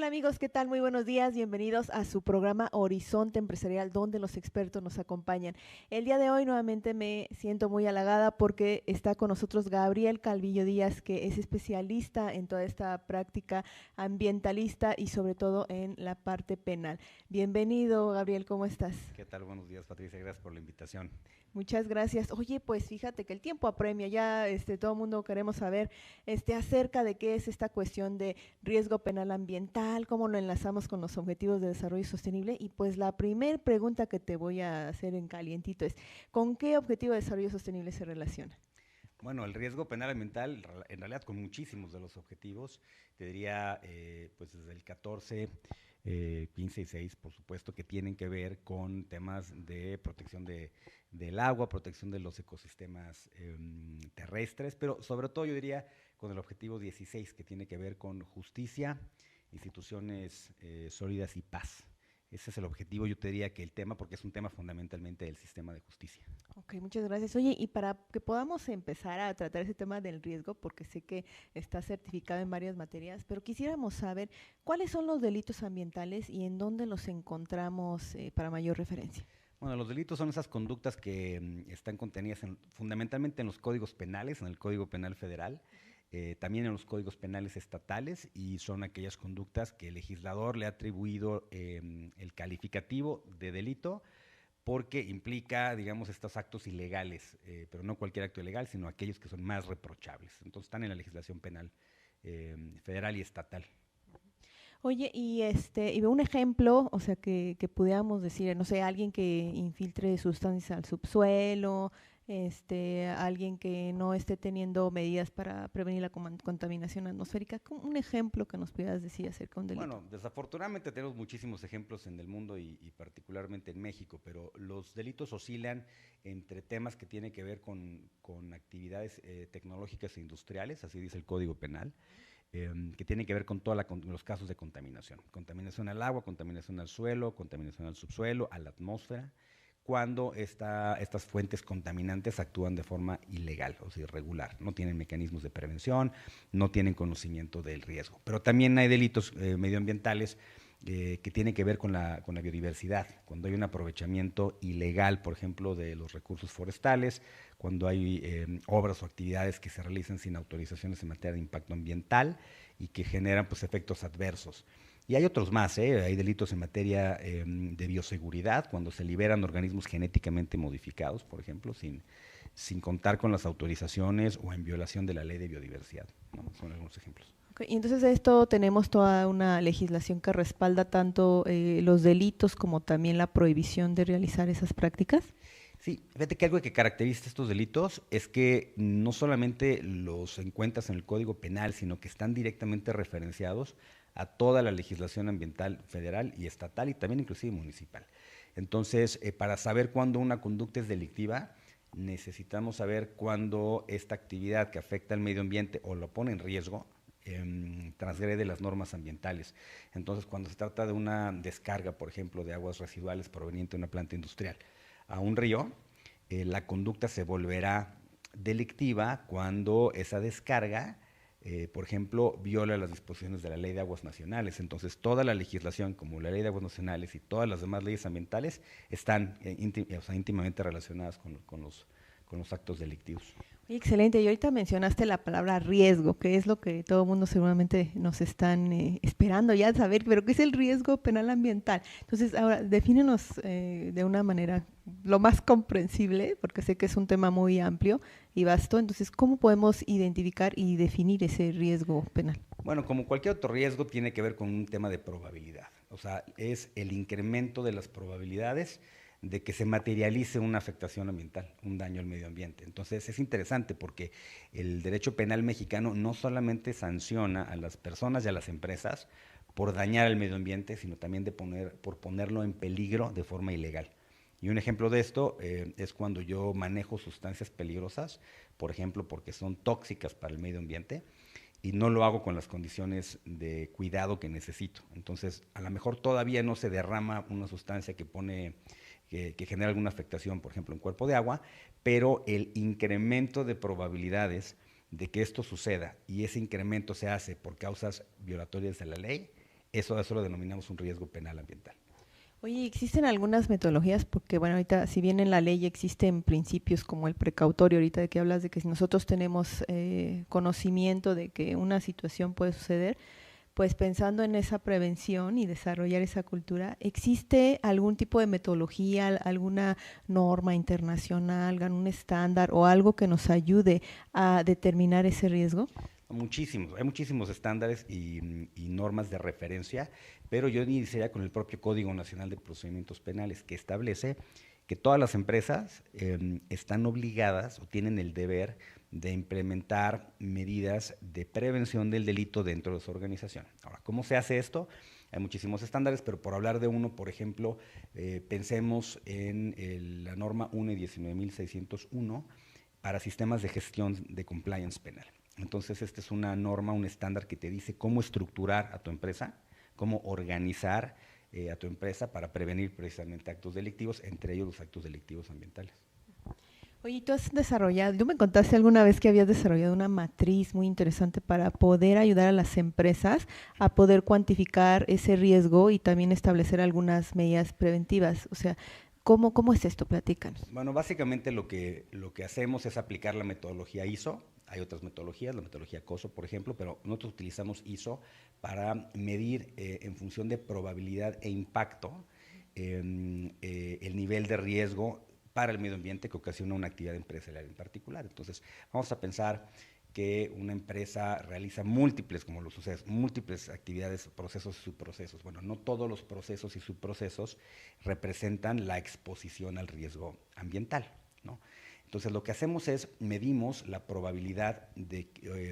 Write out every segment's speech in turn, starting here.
Hola amigos, ¿qué tal? Muy buenos días, bienvenidos a su programa Horizonte Empresarial, donde los expertos nos acompañan. El día de hoy nuevamente me siento muy halagada porque está con nosotros Gabriel Calvillo Díaz, que es especialista en toda esta práctica ambientalista y sobre todo en la parte penal. Bienvenido, Gabriel, ¿cómo estás? ¿Qué tal? Buenos días, Patricia. Gracias por la invitación. Muchas gracias. Oye, pues fíjate que el tiempo apremia, ya todo el mundo queremos saber acerca de qué es esta cuestión de riesgo penal ambiental, cómo lo enlazamos con los objetivos de desarrollo sostenible. Y pues la primera pregunta que te voy a hacer en calientito es, ¿con qué objetivo de desarrollo sostenible se relaciona? Bueno, el riesgo penal ambiental, en realidad con muchísimos de los objetivos, te diría, pues desde el 14, 15 y 6, por supuesto, que tienen que ver con temas de protección del agua, protección de los ecosistemas terrestres, pero sobre todo yo diría con el objetivo 16, que tiene que ver con justicia, instituciones sólidas y paz. Ese es el objetivo, yo te diría que el tema, porque es un tema fundamentalmente del sistema de justicia. Ok, muchas gracias. Oye, y para que podamos empezar a tratar ese tema del riesgo, porque sé que está certificado en varias materias, pero quisiéramos saber cuáles son los delitos ambientales y en dónde los encontramos para mayor referencia. Bueno, los delitos son esas conductas que están contenidas fundamentalmente en los códigos penales, en el Código Penal Federal, también en los códigos penales estatales, y son aquellas conductas que el legislador le ha atribuido el calificativo de delito porque implica, digamos, estos actos ilegales, pero no cualquier acto ilegal, sino aquellos que son más reprochables. Entonces están en la legislación penal federal y estatal. Oye, y un ejemplo, o sea, que pudiéramos decir, no sé, alguien que infiltre sustancias al subsuelo, alguien que no esté teniendo medidas para prevenir la contaminación atmosférica, como un ejemplo que nos pudieras decir acerca de un delito. Bueno, desafortunadamente tenemos muchísimos ejemplos en el mundo y particularmente en México, pero los delitos oscilan entre temas que tienen que ver con actividades tecnológicas e industriales, así dice el Código Penal, que tienen que ver con todos los casos de contaminación. Contaminación al agua, contaminación al suelo, contaminación al subsuelo, a la atmósfera, cuando estas fuentes contaminantes actúan de forma ilegal, o sea, irregular. No tienen mecanismos de prevención, no tienen conocimiento del riesgo. Pero también hay delitos medioambientales que tienen que ver con la biodiversidad, cuando hay un aprovechamiento ilegal, por ejemplo, de los recursos forestales, cuando hay obras o actividades que se realizan sin autorizaciones en materia de impacto ambiental y que generan pues, efectos adversos. Y hay otros más, hay delitos en materia de bioseguridad, cuando se liberan organismos genéticamente modificados, por ejemplo, sin contar con las autorizaciones o en violación de la ley de biodiversidad, ¿no? Son algunos ejemplos. Ok, y entonces de esto tenemos toda una legislación que respalda tanto los delitos como también la prohibición de realizar esas prácticas. Sí, fíjate que algo que caracteriza estos delitos es que no solamente los encuentras en el Código Penal, sino que están directamente referenciados a toda la legislación ambiental federal y estatal y también inclusive municipal. Entonces, para saber cuándo una conducta es delictiva, necesitamos saber cuándo esta actividad que afecta al medio ambiente o lo pone en riesgo transgrede las normas ambientales. Entonces, cuando se trata de una descarga, por ejemplo, de aguas residuales proveniente de una planta industrial, a un río, la conducta se volverá delictiva cuando esa descarga, por ejemplo, viola las disposiciones de la Ley de Aguas Nacionales. Entonces, toda la legislación, como la Ley de Aguas Nacionales y todas las demás leyes ambientales, están o sea, íntimamente relacionadas con los actos delictivos. Oye, excelente. Y ahorita mencionaste la palabra riesgo, que es lo que todo el mundo seguramente nos están esperando ya saber, pero ¿qué es el riesgo penal ambiental? Entonces, ahora, defínenos de una manera lo más comprensible, porque sé que es un tema muy amplio y vasto. Entonces, ¿cómo podemos identificar y definir ese riesgo penal? Bueno, como cualquier otro riesgo, tiene que ver con un tema de probabilidad. O sea, es el incremento de las probabilidades de que se materialice una afectación ambiental, un daño al medio ambiente. Entonces, es interesante porque el derecho penal mexicano no solamente sanciona a las personas y a las empresas por dañar el medio ambiente, sino también por ponerlo en peligro de forma ilegal. Y un ejemplo de esto es cuando yo manejo sustancias peligrosas, por ejemplo, porque son tóxicas para el medio ambiente, y no lo hago con las condiciones de cuidado que necesito. Entonces, a lo mejor todavía no se derrama una sustancia que genera alguna afectación, por ejemplo, en cuerpo de agua, pero el incremento de probabilidades de que esto suceda y ese incremento se hace por causas violatorias de la ley Eso lo denominamos un riesgo penal ambiental. Oye, ¿existen algunas metodologías? Porque, bueno, ahorita, si bien en la ley existen principios como el precautorio, ahorita de que hablas de que si nosotros tenemos conocimiento de que una situación puede suceder, pues pensando en esa prevención y desarrollar esa cultura, ¿existe algún tipo de metodología, alguna norma internacional, algún estándar o algo que nos ayude a determinar ese riesgo? Muchísimos, hay muchísimos estándares y normas de referencia, pero yo iniciaría con el propio Código Nacional de Procedimientos Penales, que establece que todas las empresas están obligadas o tienen el deber de implementar medidas de prevención del delito dentro de su organización. Ahora, ¿cómo se hace esto? Hay muchísimos estándares, pero por hablar de uno, por ejemplo, pensemos en la norma UNE 19.601 para sistemas de gestión de compliance penal. Entonces, esta es una norma, un estándar que te dice cómo estructurar a tu empresa, cómo organizar a tu empresa para prevenir precisamente actos delictivos, entre ellos los actos delictivos ambientales. Oye, tú has desarrollado, tú me contaste alguna vez que habías desarrollado una matriz muy interesante para poder ayudar a las empresas a poder cuantificar ese riesgo y también establecer algunas medidas preventivas. O sea, ¿cómo es esto? Platícanos. Bueno, básicamente lo que hacemos es aplicar la metodología ISO. Hay otras metodologías, la metodología COSO, por ejemplo, pero nosotros utilizamos ISO para medir en función de probabilidad e impacto el nivel de riesgo para el medio ambiente que ocasiona una actividad empresarial en particular. Entonces, vamos a pensar que una empresa realiza múltiples, como lo sucede, múltiples actividades, procesos y subprocesos. Bueno, no todos los procesos y subprocesos representan la exposición al riesgo ambiental, ¿no? Entonces, lo que hacemos es medimos la probabilidad de,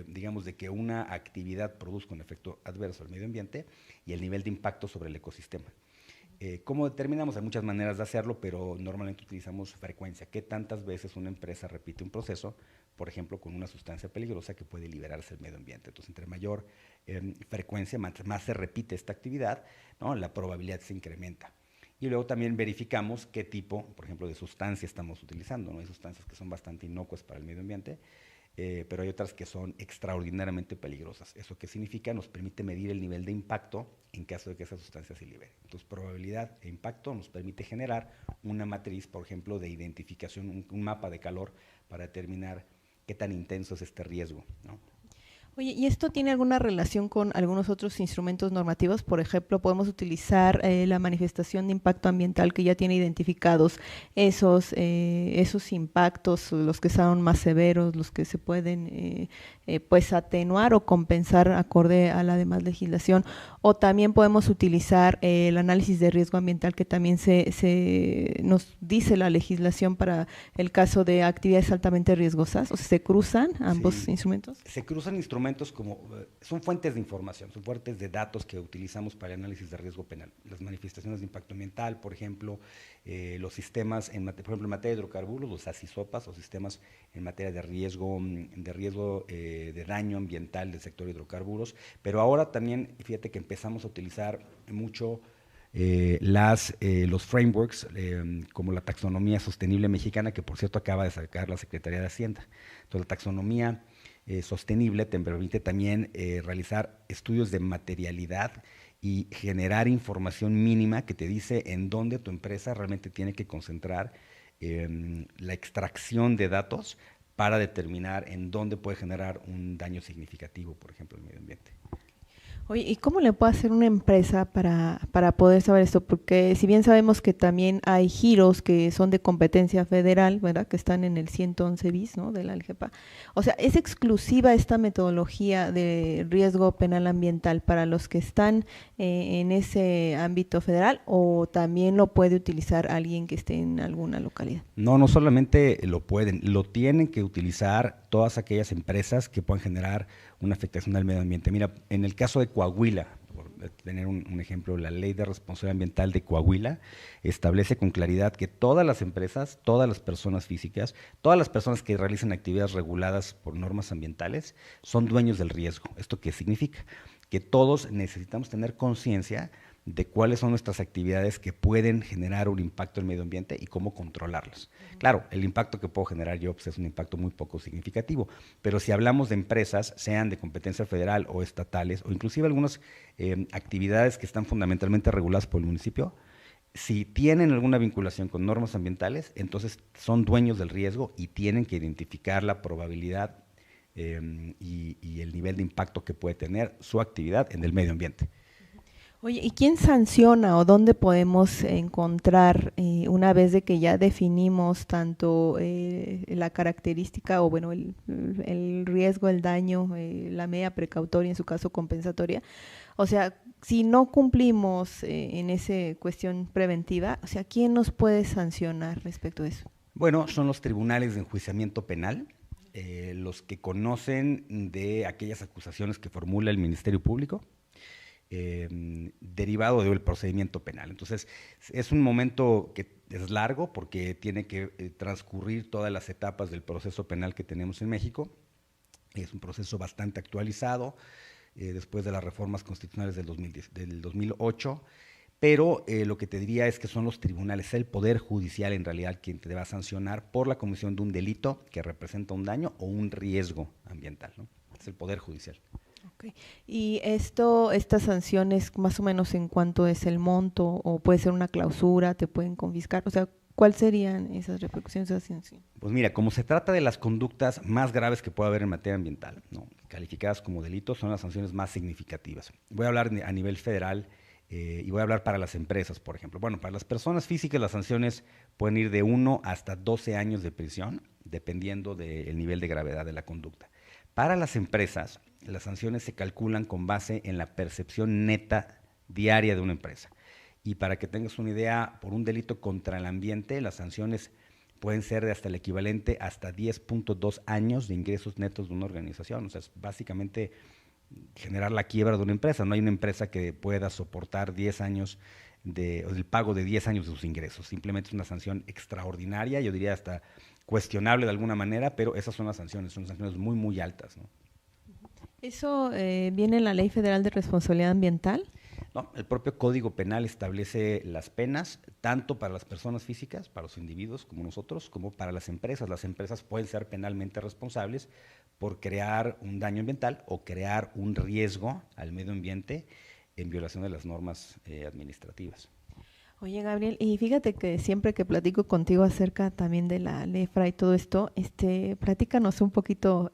digamos, de que una actividad produzca un efecto adverso al medio ambiente y el nivel de impacto sobre el ecosistema. ¿Cómo determinamos? Hay muchas maneras de hacerlo, pero normalmente utilizamos frecuencia. ¿Qué tantas veces una empresa repite un proceso, por ejemplo, con una sustancia peligrosa que puede liberarse al medio ambiente? Entonces, entre mayor frecuencia, más se repite esta actividad, ¿no? La probabilidad se incrementa. Y luego también verificamos qué tipo, por ejemplo, de sustancia estamos utilizando, ¿no? Hay sustancias que son bastante inocuas para el medio ambiente, pero hay otras que son extraordinariamente peligrosas. ¿Eso qué significa? Nos permite medir el nivel de impacto en caso de que esa sustancia se libere. Entonces, probabilidad e impacto nos permite generar una matriz, por ejemplo, de identificación, un mapa de calor para determinar qué tan intenso es este riesgo, ¿no? Oye, ¿y esto tiene alguna relación con algunos otros instrumentos normativos? Por ejemplo, podemos utilizar la manifestación de impacto ambiental que ya tiene identificados esos impactos, los que son más severos, los que se pueden pues atenuar o compensar acorde a la demás legislación. O también podemos utilizar el análisis de riesgo ambiental que también se nos dice la legislación para el caso de actividades altamente riesgosas. O sea, ¿se cruzan ambos instrumentos? Se cruzan instrumentos como, son fuentes de información, son fuentes de datos que utilizamos para el análisis de riesgo penal. Las manifestaciones de impacto ambiental, por ejemplo, los sistemas, por ejemplo, en materia de hidrocarburos, los ASISOPAS, o sistemas en materia de riesgo de daño ambiental del sector hidrocarburos, pero ahora también, fíjate que empezamos a utilizar mucho los frameworks, como la taxonomía sostenible mexicana, que por cierto acaba de sacar la Secretaría de Hacienda. Entonces, la taxonomía sostenible te permite también realizar estudios de materialidad y generar información mínima que te dice en dónde tu empresa realmente tiene que concentrar la extracción de datos para determinar en dónde puede generar un daño significativo, por ejemplo, al medio ambiente. Oye, ¿y cómo le puede hacer una empresa para poder saber esto? Porque si bien sabemos que también hay giros que son de competencia federal, ¿verdad? Que están en el 111 bis, ¿no? De la LGPA. O sea, ¿es exclusiva esta metodología de riesgo penal ambiental para los que están en ese ámbito federal o también lo puede utilizar alguien que esté en alguna localidad? No solamente lo pueden, lo tienen que utilizar todas aquellas empresas que puedan generar una afectación al medio ambiente. Mira, en el caso de Coahuila, por tener un ejemplo, la Ley de Responsabilidad Ambiental de Coahuila establece con claridad que todas las empresas, todas las personas físicas, todas las personas que realizan actividades reguladas por normas ambientales son dueños del riesgo. ¿Esto qué significa? Que todos necesitamos tener conciencia de cuáles son nuestras actividades que pueden generar un impacto en el medio ambiente y cómo controlarlos. Claro, el impacto que puedo generar yo pues, es un impacto muy poco significativo, pero si hablamos de empresas, sean de competencia federal o estatales, o inclusive algunas actividades que están fundamentalmente reguladas por el municipio, si tienen alguna vinculación con normas ambientales, entonces son dueños del riesgo y tienen que identificar la probabilidad y el nivel de impacto que puede tener su actividad en el medio ambiente. Oye, ¿y quién sanciona o dónde podemos encontrar, una vez de que ya definimos tanto la característica o bueno, el riesgo, el daño, la medida precautoria, en su caso compensatoria? O sea, si no cumplimos en esa cuestión preventiva, o sea, ¿quién nos puede sancionar respecto a eso? Bueno, son los tribunales de enjuiciamiento penal, los que conocen de aquellas acusaciones que formula el Ministerio Público, derivado del procedimiento penal. Entonces, es un momento que es largo porque tiene que transcurrir todas las etapas del proceso penal que tenemos en México. Es un proceso bastante actualizado, después de las reformas constitucionales del 2008, pero lo que te diría es que son los tribunales, el Poder Judicial en realidad quien te va a sancionar por la comisión de un delito que representa un daño o un riesgo ambiental, ¿no? Es el Poder Judicial. Okay. ¿Y estas sanciones más o menos en cuánto es el monto o puede ser una clausura, te pueden confiscar? O sea, ¿cuáles serían esas repercusiones de esa sanción? Pues mira, como se trata de las conductas más graves que puede haber en materia ambiental, ¿no?, calificadas como delitos, son las sanciones más significativas. Voy a hablar a nivel federal y voy a hablar para las empresas, por ejemplo. Bueno, para las personas físicas las sanciones pueden ir de 1 hasta 12 años de prisión, dependiendo del nivel de gravedad de la conducta. Para las empresas, las sanciones se calculan con base en la percepción neta diaria de una empresa. Y para que tengas una idea, por un delito contra el ambiente, las sanciones pueden ser de hasta el equivalente hasta 10.2 años de ingresos netos de una organización. O sea, es básicamente generar la quiebra de una empresa. No hay una empresa que pueda soportar 10 años el pago de 10 años de sus ingresos. Simplemente es una sanción extraordinaria, yo diría hasta cuestionable de alguna manera, pero esas son las sanciones, son sanciones muy, muy altas, ¿no? ¿Eso viene en la Ley Federal de Responsabilidad Ambiental? No, el propio Código Penal establece las penas tanto para las personas físicas, para los individuos como nosotros, como para las empresas. Las empresas pueden ser penalmente responsables por crear un daño ambiental o crear un riesgo al medio ambiente en violación de las normas administrativas. Oye, Gabriel, y fíjate que siempre que platico contigo acerca también de la LEFRA y todo esto, platícanos un poquito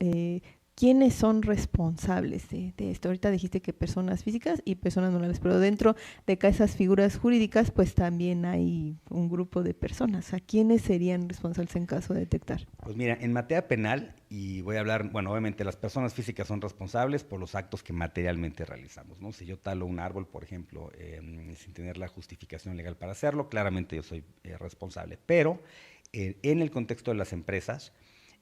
quiénes son responsables de esto. Ahorita dijiste que personas físicas y personas morales, pero dentro de esas figuras jurídicas, pues también hay un grupo de personas. ¿A quiénes serían responsables en caso de detectar? Pues mira, en materia penal, y voy a hablar, bueno, obviamente las personas físicas son responsables por los actos que materialmente realizamos, ¿no? Si yo talo un árbol, por ejemplo, sin tener la justificación legal para hacerlo, claramente yo soy responsable. Pero en el contexto de las empresas,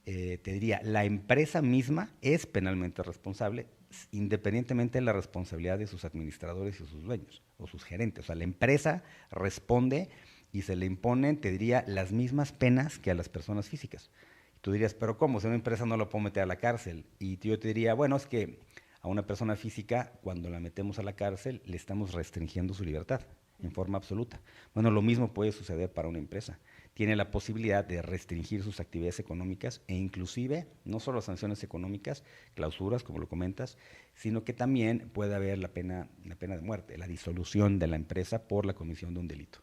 te diría, la empresa misma es penalmente responsable, independientemente de la responsabilidad de sus administradores y sus dueños o sus gerentes. O sea, la empresa responde y se le imponen, te diría, las mismas penas que a las personas físicas. Y tú dirías, pero ¿cómo? Si una empresa no la puedo meter a la cárcel. Y yo te diría, bueno, es que a una persona física, cuando la metemos a la cárcel, le estamos restringiendo su libertad en forma absoluta. Bueno, lo mismo puede suceder para una empresa. Tiene la posibilidad de restringir sus actividades económicas e inclusive, no solo sanciones económicas, clausuras, como lo comentas, sino que también puede haber la pena de muerte, la disolución de la empresa por la comisión de un delito.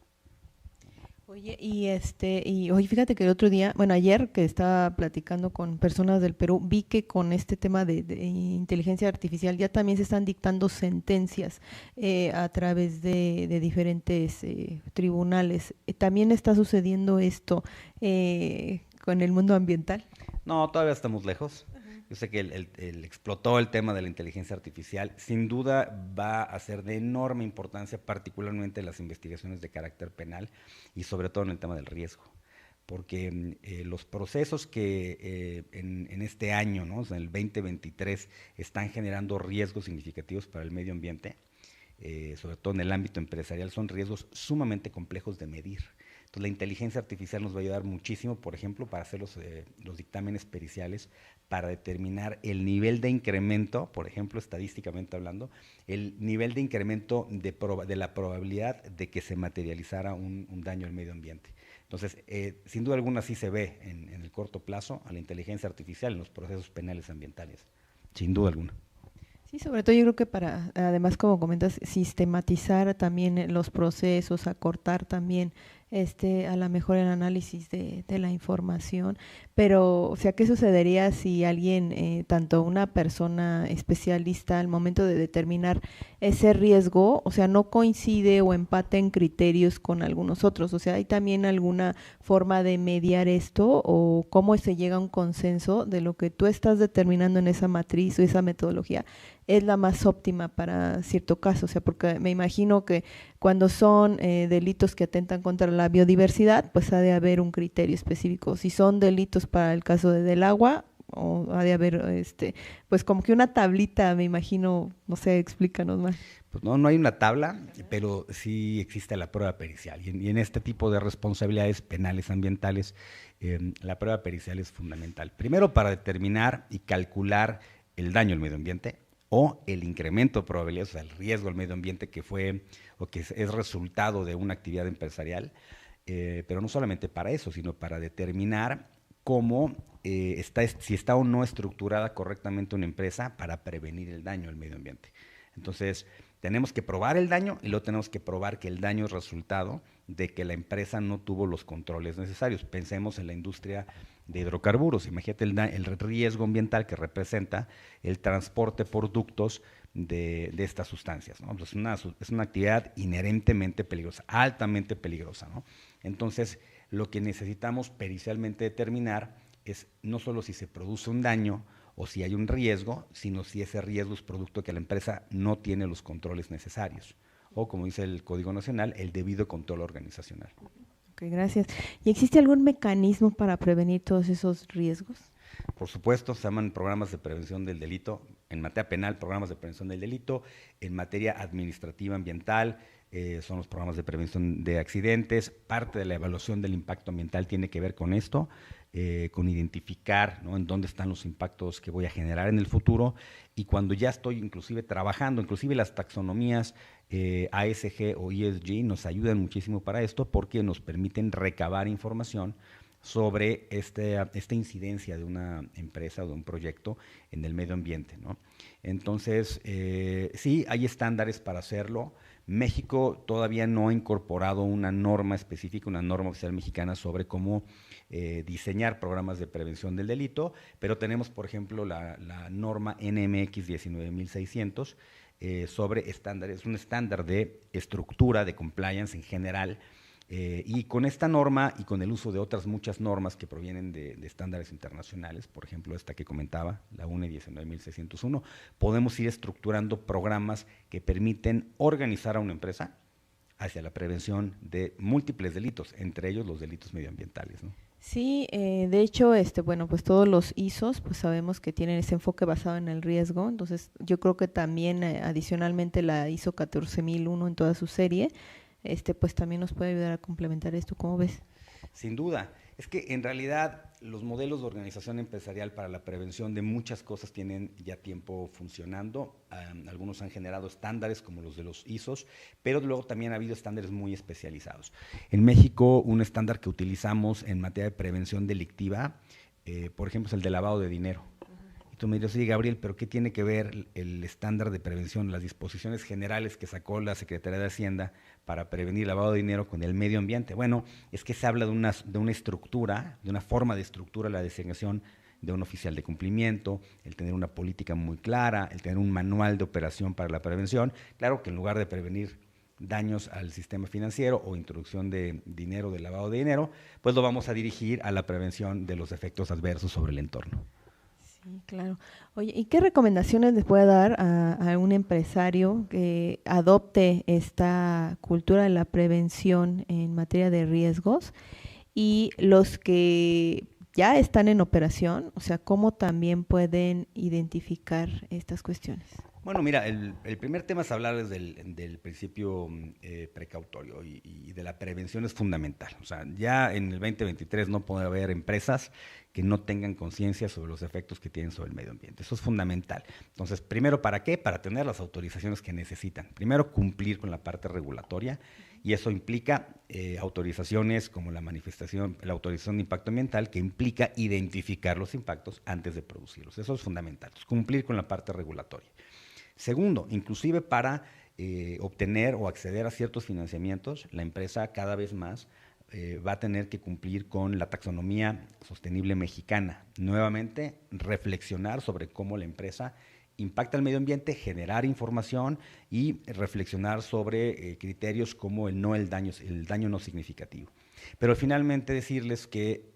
Oye, y oye, fíjate que el otro día, bueno, ayer que estaba platicando con personas del Perú, vi que con este tema de inteligencia artificial ya también se están dictando sentencias a través de diferentes tribunales. ¿También está sucediendo esto con el mundo ambiental? No, todavía estamos lejos. Yo sé que explotó el tema de la inteligencia artificial. Sin duda va a ser de enorme importancia, particularmente en las investigaciones de carácter penal y sobre todo en el tema del riesgo. Porque los procesos que en este año, ¿no? O sea, en el 2023, están generando riesgos significativos para el medio ambiente, sobre todo en el ámbito empresarial, son riesgos sumamente complejos de medir. Entonces, la inteligencia artificial nos va a ayudar muchísimo, por ejemplo, para hacer los dictámenes periciales, para determinar el nivel de incremento, por ejemplo, estadísticamente hablando, el nivel de incremento de la probabilidad de que se materializara un daño al medio ambiente. Entonces, sin duda alguna sí se ve en el corto plazo a la inteligencia artificial en los procesos penales ambientales, sin duda alguna. Sí, sobre todo yo creo que para, además como comentas, sistematizar también los procesos, acortar también a lo mejor el análisis de la información, pero o sea, ¿qué sucedería si alguien, tanto una persona especialista al momento de determinar ese riesgo, o sea, no coincide o empata en criterios con algunos otros? O sea, ¿hay también alguna forma de mediar esto o cómo se llega a un consenso de lo que tú estás determinando en esa matriz o esa metodología es la más óptima para cierto caso? O sea, porque me imagino que cuando son delitos que atentan contra la biodiversidad, pues ha de haber un criterio específico. Si son delitos para el caso del agua, o ha de haber, pues como que una tablita, me imagino, no sé, explícanos más. Pues no hay una tabla, pero sí existe la prueba pericial. Y en este tipo de responsabilidades penales ambientales, la prueba pericial es fundamental. Primero, para determinar y calcular el daño al medio ambiente o el incremento de probabilidades, o sea, el riesgo al medio ambiente que fue o que es resultado de una actividad empresarial, pero no solamente para eso, sino para determinar cómo si está o no estructurada correctamente una empresa para prevenir el daño al medio ambiente. Entonces, tenemos que probar el daño y luego tenemos que probar que el daño es resultado de que la empresa no tuvo los controles necesarios. Pensemos en la industria de hidrocarburos. Imagínate el riesgo ambiental que representa el transporte por ductos de estas sustancias, ¿no? Pues es una actividad inherentemente peligrosa, altamente peligrosa, ¿no? Entonces, lo que necesitamos pericialmente determinar es no solo si se produce un daño o si hay un riesgo, sino si ese riesgo es producto de que la empresa no tiene los controles necesarios, o como dice el Código Nacional, el debido control organizacional. Ok, gracias. ¿Y existe algún mecanismo para prevenir todos esos riesgos? Por supuesto, se llaman programas de prevención del delito, en materia penal, programas de prevención del delito, en materia administrativa ambiental, son los programas de prevención de accidentes. Parte de la evaluación del impacto ambiental tiene que ver con esto, con identificar, ¿no?, en dónde están los impactos que voy a generar en el futuro, y cuando ya estoy inclusive trabajando, inclusive las taxonomías ASG o ESG nos ayudan muchísimo para esto porque nos permiten recabar información sobre esta incidencia de una empresa o de un proyecto en el medio ambiente, ¿no? Entonces, sí, hay estándares para hacerlo. México todavía no ha incorporado una norma específica, una norma oficial mexicana sobre cómo diseñar programas de prevención del delito, pero tenemos, por ejemplo, la norma NMX 19600 sobre estándares, un estándar de estructura de compliance en general. Y con esta norma y con el uso de otras muchas normas que provienen de estándares internacionales, por ejemplo esta que comentaba, la UNE 19601, podemos ir estructurando programas que permiten organizar a una empresa hacia la prevención de múltiples delitos, entre ellos los delitos medioambientales, ¿no? Sí, de hecho, bueno, pues todos los ISOs, pues sabemos que tienen ese enfoque basado en el riesgo. Entonces, yo creo que también adicionalmente la ISO 14001 en toda su serie, pues también nos puede ayudar a complementar esto. ¿Cómo ves? Sin duda. Es que en realidad los modelos de organización empresarial para la prevención de muchas cosas tienen ya tiempo funcionando. Algunos han generado estándares como los de los ISOs, pero luego también ha habido estándares muy especializados. En México, un estándar que utilizamos en materia de prevención delictiva, por ejemplo, es el de lavado de dinero. Y tú me dirás, oye, Gabriel, ¿pero qué tiene que ver el estándar de prevención, las disposiciones generales que sacó la Secretaría de Hacienda para prevenir lavado de dinero con el medio ambiente? Bueno, es que se habla de una estructura, de una forma de estructura, la designación de un oficial de cumplimiento, el tener una política muy clara, el tener un manual de operación para la prevención. Claro que en lugar de prevenir daños al sistema financiero o introducción de dinero, de lavado de dinero, pues lo vamos a dirigir a la prevención de los efectos adversos sobre el entorno. Sí, claro. Oye, ¿y qué recomendaciones les puede dar a un empresario que adopte esta cultura de la prevención en materia de riesgos y los que ya están en operación? O sea, ¿cómo también pueden identificar estas cuestiones? Bueno, mira, el primer tema es hablar del principio precautorio y de la prevención es fundamental. O sea, ya en el 2023 no puede haber empresas que no tengan conciencia sobre los efectos que tienen sobre el medio ambiente. Eso es fundamental. Entonces, primero, ¿para qué? Para tener las autorizaciones que necesitan. Primero, cumplir con la parte regulatoria y eso implica autorizaciones como la autorización de impacto ambiental, que implica identificar los impactos antes de producirlos. Eso es fundamental. Entonces, cumplir con la parte regulatoria. Segundo, inclusive para obtener o acceder a ciertos financiamientos, la empresa cada vez más va a tener que cumplir con la taxonomía sostenible mexicana. Nuevamente, reflexionar sobre cómo la empresa impacta el medio ambiente, generar información y reflexionar sobre criterios como el daño no significativo. Pero finalmente decirles que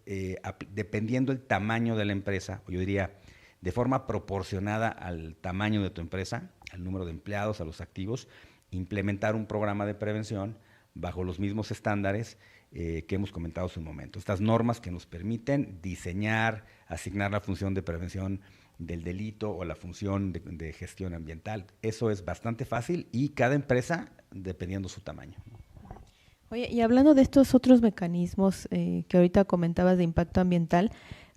dependiendo del tamaño de la empresa, o yo diría de forma proporcionada al tamaño de tu empresa, al número de empleados, a los activos, implementar un programa de prevención bajo los mismos estándares que hemos comentado hace un momento. Estas normas que nos permiten diseñar, asignar la función de prevención del delito o la función de gestión ambiental. Eso es bastante fácil y cada empresa dependiendo su tamaño. Oye, y hablando de estos otros mecanismos que ahorita comentabas de impacto ambiental,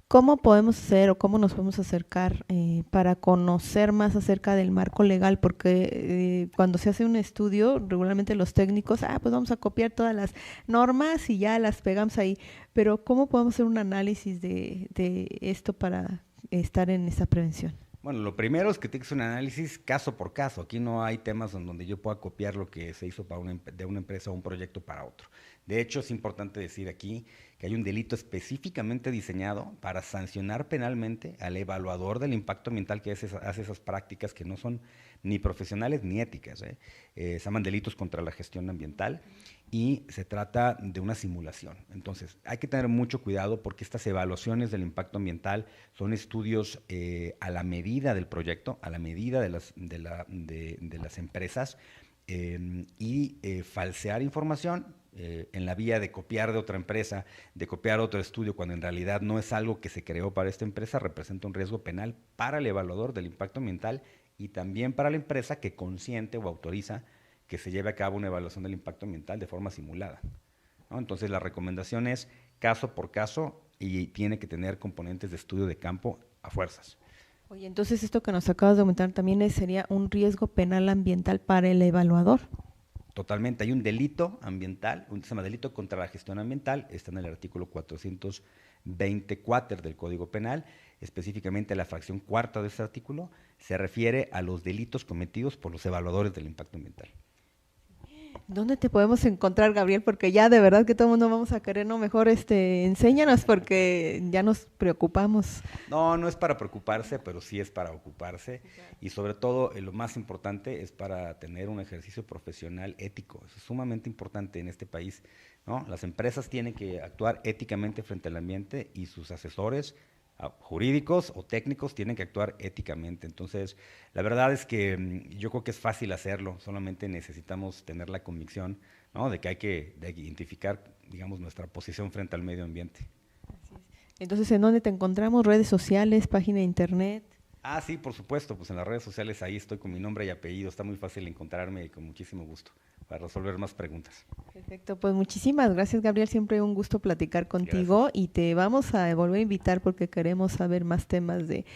¿cómo podemos hacer o cómo nos podemos acercar para conocer más acerca del marco legal? Porque cuando se hace un estudio, regularmente los técnicos, pues vamos a copiar todas las normas y ya las pegamos ahí. Pero ¿cómo podemos hacer un análisis de esto para estar en esa prevención? Bueno, lo primero es que tienes que hacer un análisis caso por caso. Aquí no hay temas en donde yo pueda copiar lo que se hizo de una empresa o un proyecto para otro. De hecho, es importante decir aquí que hay un delito específicamente diseñado para sancionar penalmente al evaluador del impacto ambiental que hace esas prácticas que no son ni profesionales ni éticas. Se llaman delitos contra la gestión ambiental y se trata de una simulación. Entonces, hay que tener mucho cuidado porque estas evaluaciones del impacto ambiental son estudios a la medida del proyecto, a la medida de las empresas y falsear información en la vía de copiar de otra empresa, de copiar otro estudio, cuando en realidad no es algo que se creó para esta empresa, representa un riesgo penal para el evaluador del impacto ambiental y también para la empresa que consiente o autoriza que se lleve a cabo una evaluación del impacto ambiental de forma simulada, ¿no? Entonces la recomendación es caso por caso y tiene que tener componentes de estudio de campo a fuerzas. Oye, entonces esto que nos acabas de comentar también sería un riesgo penal ambiental para el evaluador. Totalmente, hay un delito ambiental, se llama delito contra la gestión ambiental, está en el artículo 424 del Código Penal, específicamente la fracción cuarta de ese artículo, se refiere a los delitos cometidos por los evaluadores del impacto ambiental. ¿Dónde te podemos encontrar, Gabriel? Porque ya de verdad que todo el mundo vamos a querer, ¿no? Mejor enséñanos porque ya nos preocupamos. No, no es para preocuparse, pero sí es para ocuparse. Claro. Y sobre todo, lo más importante es para tener un ejercicio profesional ético. Eso es sumamente importante en este país, ¿no? Las empresas tienen que actuar éticamente frente al ambiente y sus asesores jurídicos o técnicos tienen que actuar éticamente. Entonces, la verdad es que yo creo que es fácil hacerlo, solamente necesitamos tener la convicción, ¿no? de que hay que identificar, digamos, nuestra posición frente al medio ambiente. Así es. Entonces, ¿en dónde te encontramos? ¿Redes sociales, página de internet? Sí, por supuesto, pues en las redes sociales ahí estoy con mi nombre y apellido, está muy fácil encontrarme y con muchísimo gusto para resolver más preguntas. Perfecto, pues muchísimas gracias, Gabriel, siempre un gusto platicar contigo. Gracias. Y te vamos a volver a invitar porque queremos saber más temas de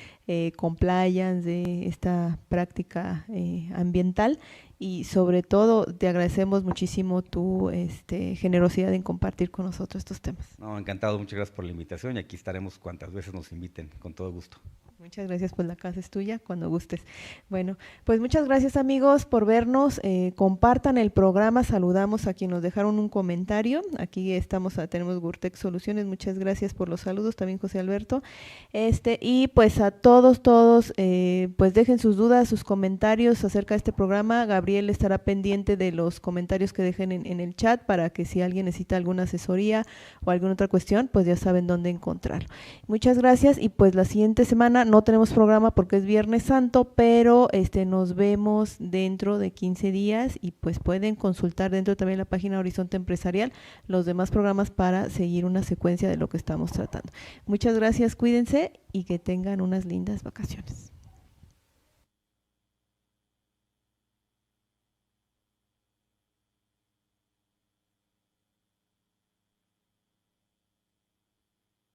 compliance, de esta práctica ambiental y sobre todo te agradecemos muchísimo tu generosidad en compartir con nosotros estos temas. No, encantado, muchas gracias por la invitación y aquí estaremos cuantas veces nos inviten, con todo gusto. Muchas gracias, pues la casa es tuya, cuando gustes. Bueno, pues muchas gracias amigos por vernos, compartan el programa, saludamos a quienes nos dejaron un comentario, aquí tenemos Gurtex Soluciones, muchas gracias por los saludos, también José Alberto, y pues a todos, pues dejen sus dudas, sus comentarios acerca de este programa, Gabriel estará pendiente de los comentarios que dejen en el chat para que si alguien necesita alguna asesoría o alguna otra cuestión, pues ya saben dónde encontrarlo. Muchas gracias y pues la siguiente semana no tenemos programa porque es Viernes Santo, pero nos vemos dentro de 15 días y pues pueden consultar dentro también la página Horizonte Empresarial los demás programas para seguir una secuencia de lo que estamos tratando. Muchas gracias, cuídense y que tengan unas lindas vacaciones.